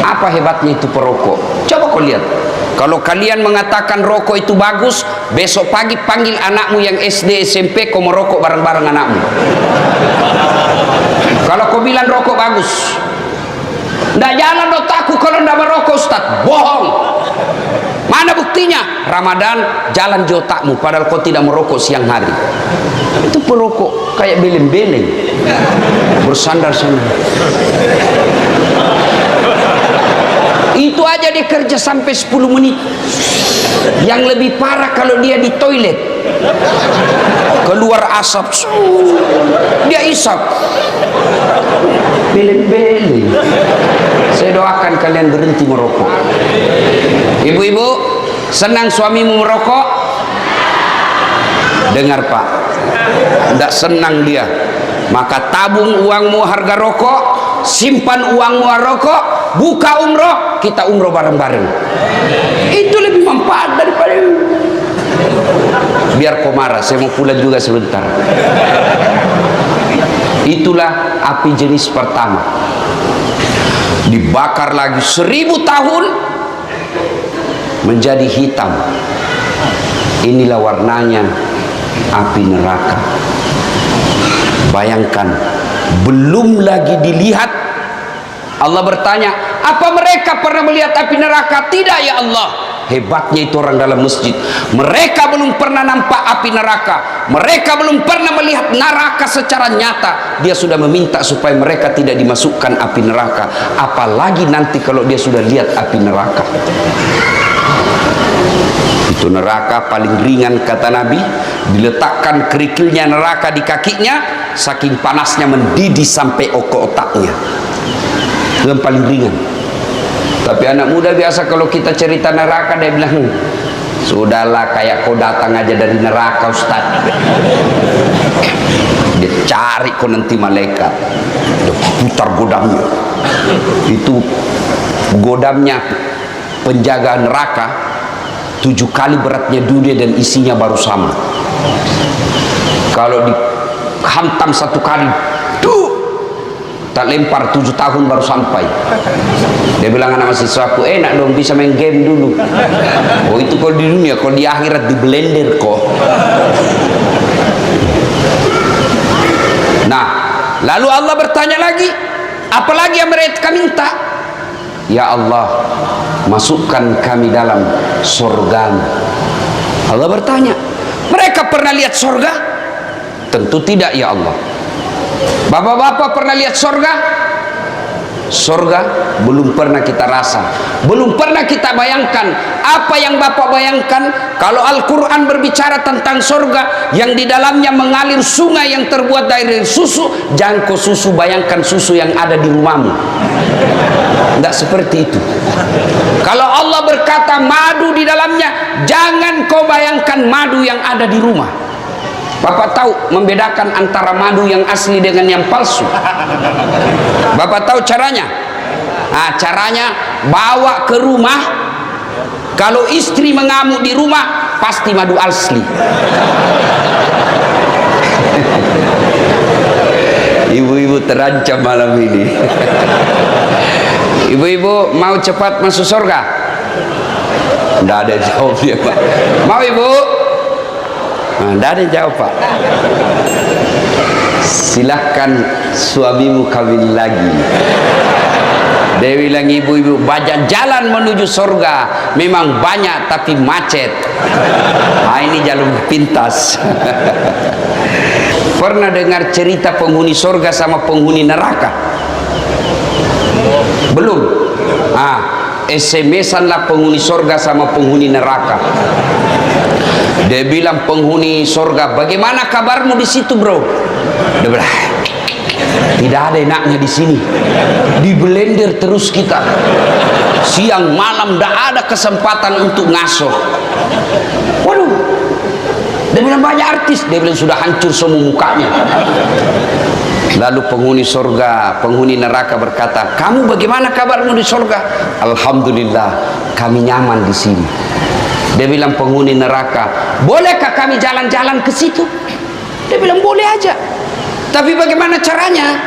Apa hebatnya itu perokok? Coba kau lihat. Kalau kalian mengatakan rokok itu bagus, besok pagi panggil anakmu yang SD SMP, kau merokok bareng-bareng anakmu. Kalau kau bilang rokok bagus, ndak jalan otakku kalau ndak merokok, Ustaz. Bohong. Mana buktinya? Ramadan jalan di otakmu padahal kau tidak merokok siang hari. Itu perokok kayak beleng-beleng, bersandar-sandar. Itu aja dia kerja sampai 10 menit. Yang lebih parah kalau dia di toilet, keluar asap, dia isap, beleng-beleng. Saya doakan kalian berhenti merokok. Ibu-ibu, senang suamimu merokok? Dengar Pak, tidak senang dia, maka tabung uangmu harga rokok, simpan uangmu rokok, buka umroh, kita umroh bareng-bareng. Itu lebih manfaat daripada biar kau marah. Saya mau pulang juga sebentar. Itulah api jenis pertama, dibakar lagi 1000 tahun menjadi hitam. Inilah warnanya api neraka. Bayangkan, belum lagi dilihat. Allah bertanya, apa mereka pernah melihat api neraka? Tidak ya Allah. Hebatnya itu orang dalam masjid. Mereka belum pernah nampak api neraka. Mereka belum pernah melihat neraka secara nyata. Dia sudah meminta supaya mereka tidak dimasukkan api neraka. Apalagi nanti kalau dia sudah lihat api neraka. Itu neraka paling ringan kata Nabi. Diletakkan kerikilnya neraka di kakinya, saking panasnya mendidih sampai otaknya. Itu yang paling ringan. Tapi anak muda biasa kalau kita cerita neraka, dia bilang, sudahlah kayak kau datang aja dari neraka Ustaz. Dia cari kau nanti malaikat, dia putar godamnya. Itu godamnya penjaga neraka 7 kali beratnya dunia dan isinya baru sama. Kalau dihantam 1 kali, tak lempar 7 tahun baru sampai. Dia bilang anak mahasiswaku, enak dong bisa main game dulu. Oh itu kalau di dunia, kalau di akhirat di blender kok. Nah, lalu Allah bertanya lagi, apalagi yang mereka minta? Ya Allah, masukkan kami dalam surgamu. Allah bertanya, mereka pernah lihat surga? Tentu tidak ya Allah. Bapak-bapak pernah lihat surga? Surga belum pernah kita rasa, belum pernah kita bayangkan. Apa yang Bapak bayangkan kalau Al-Quran berbicara tentang surga yang di dalamnya mengalir sungai yang terbuat dari susu? Jangan kau susu bayangkan susu yang ada di rumahmu. Tidak seperti itu. Kalau Allah berkata madu di dalamnya, jangan kau bayangkan madu yang ada di rumah. Bapak tahu membedakan antara madu yang asli dengan yang palsu? Bapak tahu caranya? Nah, caranya bawa ke rumah. Kalau istri mengamuk di rumah, pasti madu asli. Ibu-ibu terancam malam ini. Ibu-ibu mau cepat masuk surga? Tidak ada jawabnya Pak. Mau ibu? Tidak ada jawab Pak. Silahkan suamimu kawin lagi. Dia bilang, ibu-ibu banyak jalan menuju surga, memang banyak tapi macet. Nah, ini jalur pintas. Pernah dengar cerita penghuni surga sama penghuni neraka? Belum? SMS-an lah penghuni surga sama penghuni neraka. Dia bilang penghuni surga, bagaimana kabarmu di situ bro? Dia bilang, tidak ada enaknya di sini, di blender terus kita, siang malam tidak ada kesempatan untuk ngasuh. Waduh, dia bilang banyak artis, dia bilang sudah hancur semua mukanya. Lalu penghuni surga, penghuni neraka berkata, kamu bagaimana kabarmu di surga? Alhamdulillah, kami nyaman di sini. Dia bilang penghuni neraka, bolehkah kami jalan-jalan ke situ? Dia bilang boleh aja. Tapi bagaimana caranya?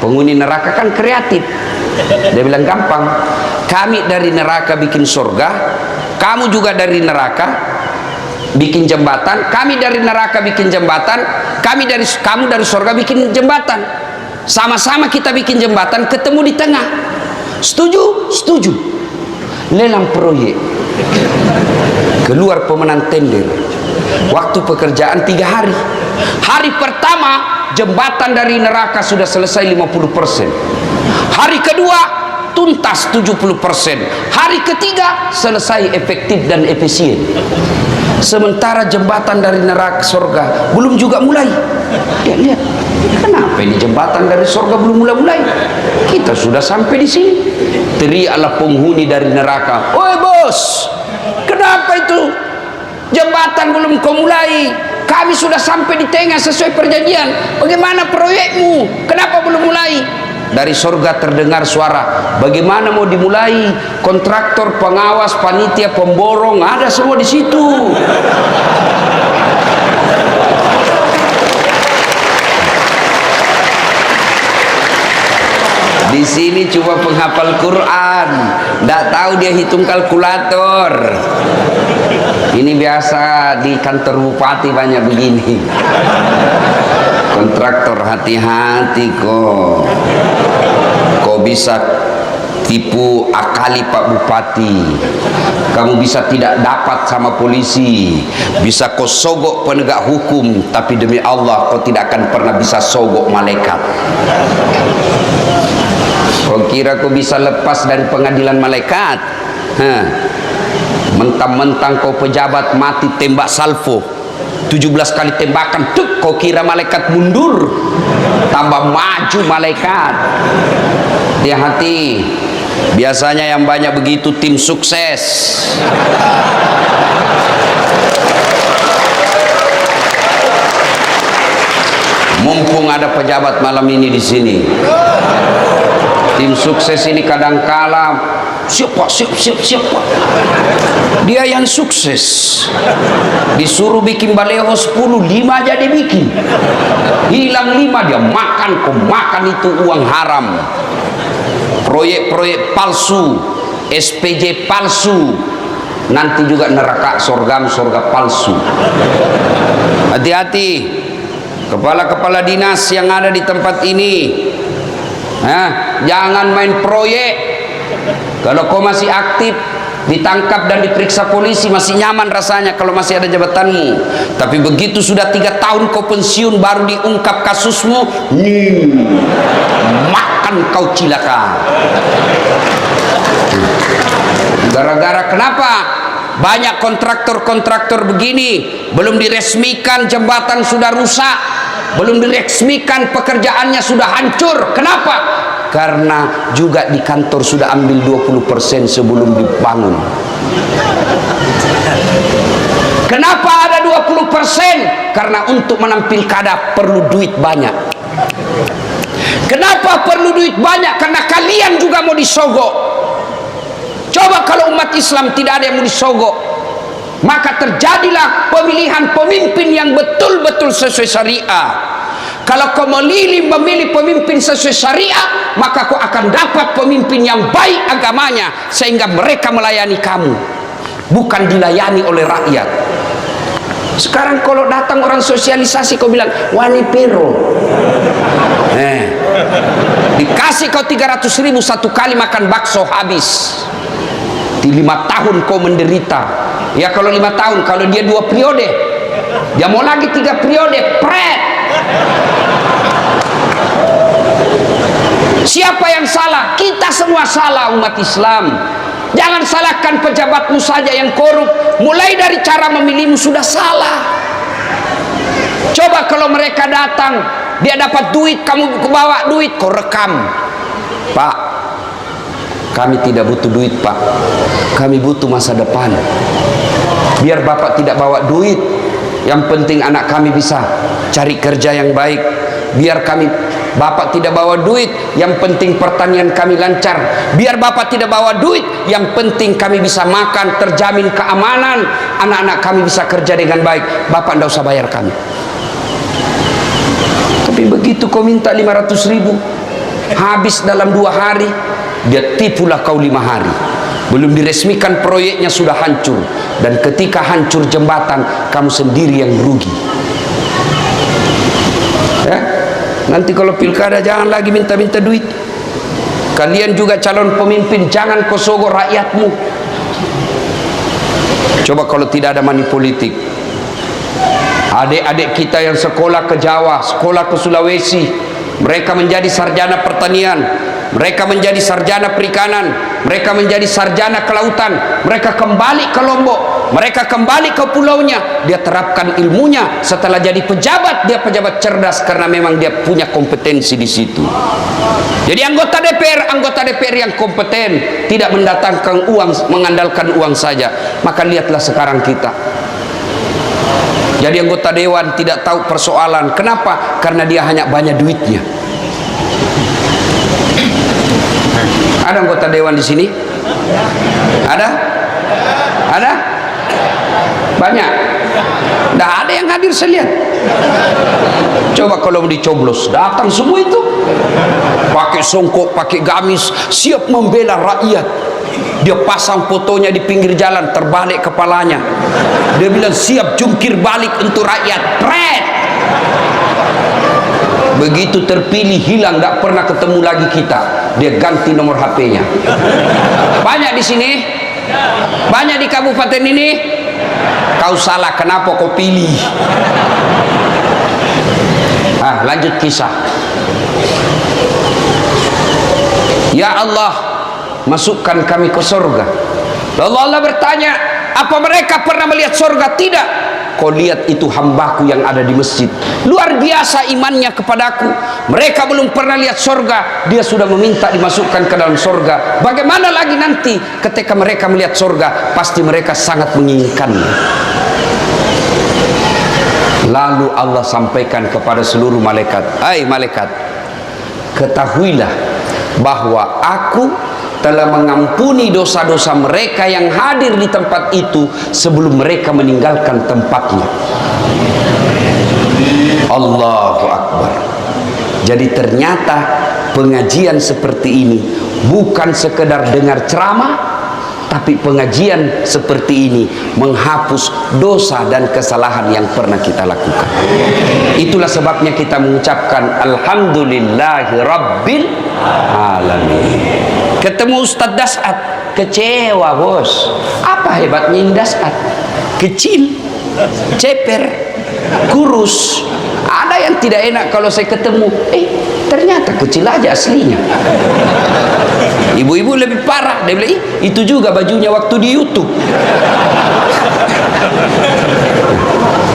Penghuni neraka kan kreatif. Dia bilang gampang. kami dari neraka bikin surga, kamu juga dari neraka bikin jembatan, kami dari neraka bikin jembatan, kamu dari surga bikin jembatan, sama-sama kita bikin jembatan, ketemu di tengah. Setuju? Setuju. Lelang proyek, keluar pemenang tender, waktu pekerjaan 3 hari. Hari pertama jembatan dari neraka sudah selesai 50%, hari kedua tuntas 70%, hari ketiga selesai efektif dan efisien. Sementara jembatan dari neraka surga belum juga mulai. Lihat, kenapa ini jembatan dari surga belum mulai? Kita sudah sampai di sini. Teriaklah penghuni dari neraka, "Oi bos, kenapa itu jembatan belum kau mulai? Kami sudah sampai di tengah sesuai perjanjian. Bagaimana proyekmu? Kenapa belum mulai?" Dari surga terdengar suara, "Bagaimana mau dimulai? Kontraktor, pengawas, panitia, pemborong ada semua di situ." Di sini cuma penghafal Quran, tidak tahu dia hitung kalkulator. Ini biasa di kantor bupati banyak begini. Kontraktor, hati-hati kok. Kau bisa tipu akali Pak Bupati, kamu bisa tidak dapat sama polisi, bisa kau sogok penegak hukum, tapi demi Allah kau tidak akan pernah bisa sogok malaikat. Kau kira kau bisa lepas dari pengadilan malaikat? Mentang-mentang kau pejabat mati tembak salvo 17 kali tembakan, tuk, kau kira malaikat mundur, tambah maju malaikat. Hati-hati, biasanya yang banyak begitu tim sukses. Mumpung ada pejabat malam ini di sini, tim sukses ini kadangkala siap pak, dia yang sukses disuruh bikin baleho 10, 5 aja dia bikin, hilang 5 dia makan. Kau makan itu uang haram, proyek-proyek palsu, SPJ palsu, nanti juga neraka surga palsu. Hati-hati kepala-kepala dinas yang ada di tempat ini, jangan main proyek. Kalau kau masih aktif, ditangkap dan diperiksa polisi, masih nyaman rasanya kalau masih ada jabatanmu. Tapi begitu sudah 3 tahun kau pensiun, baru diungkap kasusmu, makan kau cilaka. Gara-gara kenapa? Banyak kontraktor-kontraktor begini, belum diresmikan jembatan sudah rusak, belum diresmikan pekerjaannya sudah hancur. Kenapa? Karena juga di kantor sudah ambil 20% sebelum dibangun. Kenapa ada 20%? Karena untuk menampil kada perlu duit banyak. Kenapa perlu duit banyak? Karena kalian juga mau disogok. Coba kalau umat Islam tidak ada yang mau disogok, maka terjadilah pemilihan pemimpin yang betul-betul sesuai syariah. Kalau kau memilih pemimpin sesuai syariah, maka kau akan dapat pemimpin yang baik agamanya, sehingga mereka melayani kamu, bukan dilayani oleh rakyat. Sekarang kalau datang orang sosialisasi, kau bilang wani pero, dikasih kau 300.000 satu kali makan bakso habis. Di 5 tahun kau menderita. Ya kalau 5 tahun, kalau dia 2 periode, dia mau lagi 3 periode, pret. Siapa yang salah? Kita semua salah, umat Islam. Jangan salahkan pejabatmu saja yang korup. Mulai dari cara memilihmu sudah salah. Coba kalau mereka datang, dia dapat duit, kamu bawa duit, kau rekam. Pak, kami tidak butuh duit pak, kami butuh masa depan. Biar bapak tidak bawa duit, yang penting anak kami bisa cari kerja yang baik. Biar bapak tidak bawa duit, yang penting pertanian kami lancar. Biar bapak tidak bawa duit, yang penting kami bisa makan, terjamin keamanan, anak-anak kami bisa kerja dengan baik. Bapak tidak usah bayar kami. Tapi begitu kau minta 500.000, habis dalam 2 hari, dia tipulah kau 5 hari. Belum diresmikan proyeknya sudah hancur, dan ketika hancur jembatan, kamu sendiri yang rugi. Ya? Nanti kalau pilkada jangan lagi minta-minta duit. Kalian juga calon pemimpin, jangan kau sogok rakyatmu. Coba kalau tidak ada money politik, adik-adik kita yang sekolah ke Jawa, sekolah ke Sulawesi, mereka menjadi sarjana pertanian, mereka menjadi sarjana perikanan, mereka menjadi sarjana kelautan, mereka kembali ke Lombok, mereka kembali ke pulaunya, dia terapkan ilmunya, setelah jadi pejabat, dia pejabat cerdas karena memang dia punya kompetensi di situ. Jadi anggota DPR yang kompeten, tidak mendatangkan uang, mengandalkan uang saja. Maka lihatlah sekarang kita. Jadi anggota dewan tidak tahu persoalan. Kenapa? Karena dia hanya banyak duitnya. Ada anggota dewan di sini? Ada? Ada? Banyak? Tidak ada yang hadir, saya lihat. Coba kalau dicoblos, datang semua itu. Pakai songkok, pakai gamis, siap membela rakyat. Dia pasang fotonya di pinggir jalan, terbalik kepalanya. Dia bilang siap jungkir balik untuk rakyat. Pret! Begitu terpilih, hilang, tidak pernah ketemu lagi kita. Dia ganti nomor HP-nya. Banyak di sini? Banyak di kabupaten ini? Kau salah, kenapa kau pilih? Lanjut kisah. Ya Allah, masukkan kami ke surga. Lalu Allah bertanya, apa mereka pernah melihat surga? Tidak. Kau lihat itu hambaku yang ada di masjid, luar biasa imannya kepadaku. Mereka belum pernah lihat surga, dia sudah meminta dimasukkan ke dalam surga. Bagaimana lagi nanti ketika mereka melihat surga? Pasti mereka sangat menginginkannya. Lalu Allah sampaikan kepada seluruh malaikat, hai malaikat, ketahuilah bahwa aku telah mengampuni dosa-dosa mereka yang hadir di tempat itu sebelum mereka meninggalkan tempatnya. Allahu Akbar. Jadi ternyata pengajian seperti ini bukan sekedar dengar ceramah, tapi pengajian seperti ini menghapus dosa dan kesalahan yang pernah kita lakukan. Itulah sebabnya kita mengucapkan Alhamdulillahi Rabbil Alamin. Ketemu Ustaz Dasat, kecewa bos. Apa hebatnya Dasat? Kecil, ceper, kurus. Ada yang tidak enak kalau saya ketemu, ternyata kecil aja aslinya. Ibu-ibu lebih parah, dia bilang, itu juga bajunya waktu di YouTube.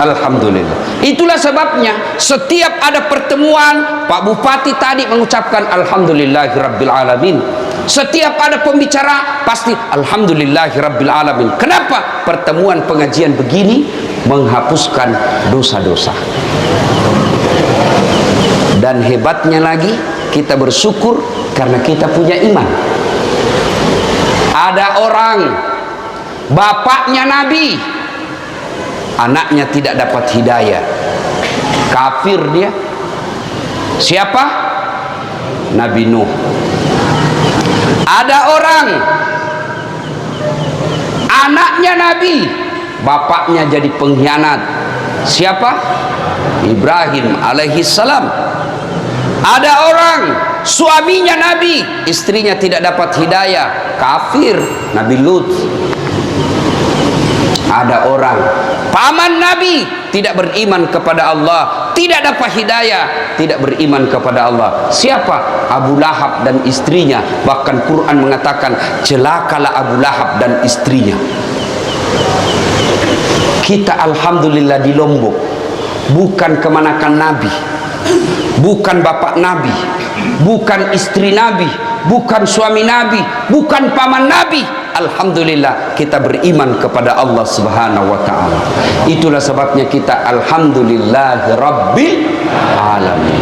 Alhamdulillah. Itulah sebabnya setiap ada pertemuan, Pak Bupati tadi mengucapkan Alhamdulillahirabbil alamin. Setiap ada pembicara pasti Alhamdulillahirabbil alamin. Kenapa? Pertemuan pengajian begini menghapuskan dosa-dosa. Dan hebatnya lagi, kita bersyukur karena kita punya iman. Ada orang bapaknya Nabi, anaknya tidak dapat hidayah, kafir dia. Siapa? Nabi Nuh. Ada orang anaknya Nabi, bapaknya jadi pengkhianat. Siapa? Ibrahim alaihissalam. Ada orang suaminya Nabi, istrinya tidak dapat hidayah, kafir, Nabi Lut. Ada orang paman Nabi tidak beriman kepada Allah, tidak dapat hidayah, tidak beriman kepada Allah. Siapa? Abu Lahab dan istrinya. Bahkan Quran mengatakan celakalah Abu Lahab dan istrinya. Kita alhamdulillah di Lombok bukan kemanakan Nabi, bukan bapak Nabi, bukan istri Nabi, bukan suami Nabi, bukan paman Nabi. Alhamdulillah kita beriman kepada Allah Subhanahu wa ta'ala. Itulah sebabnya kita alhamdulillahirabbil alamin.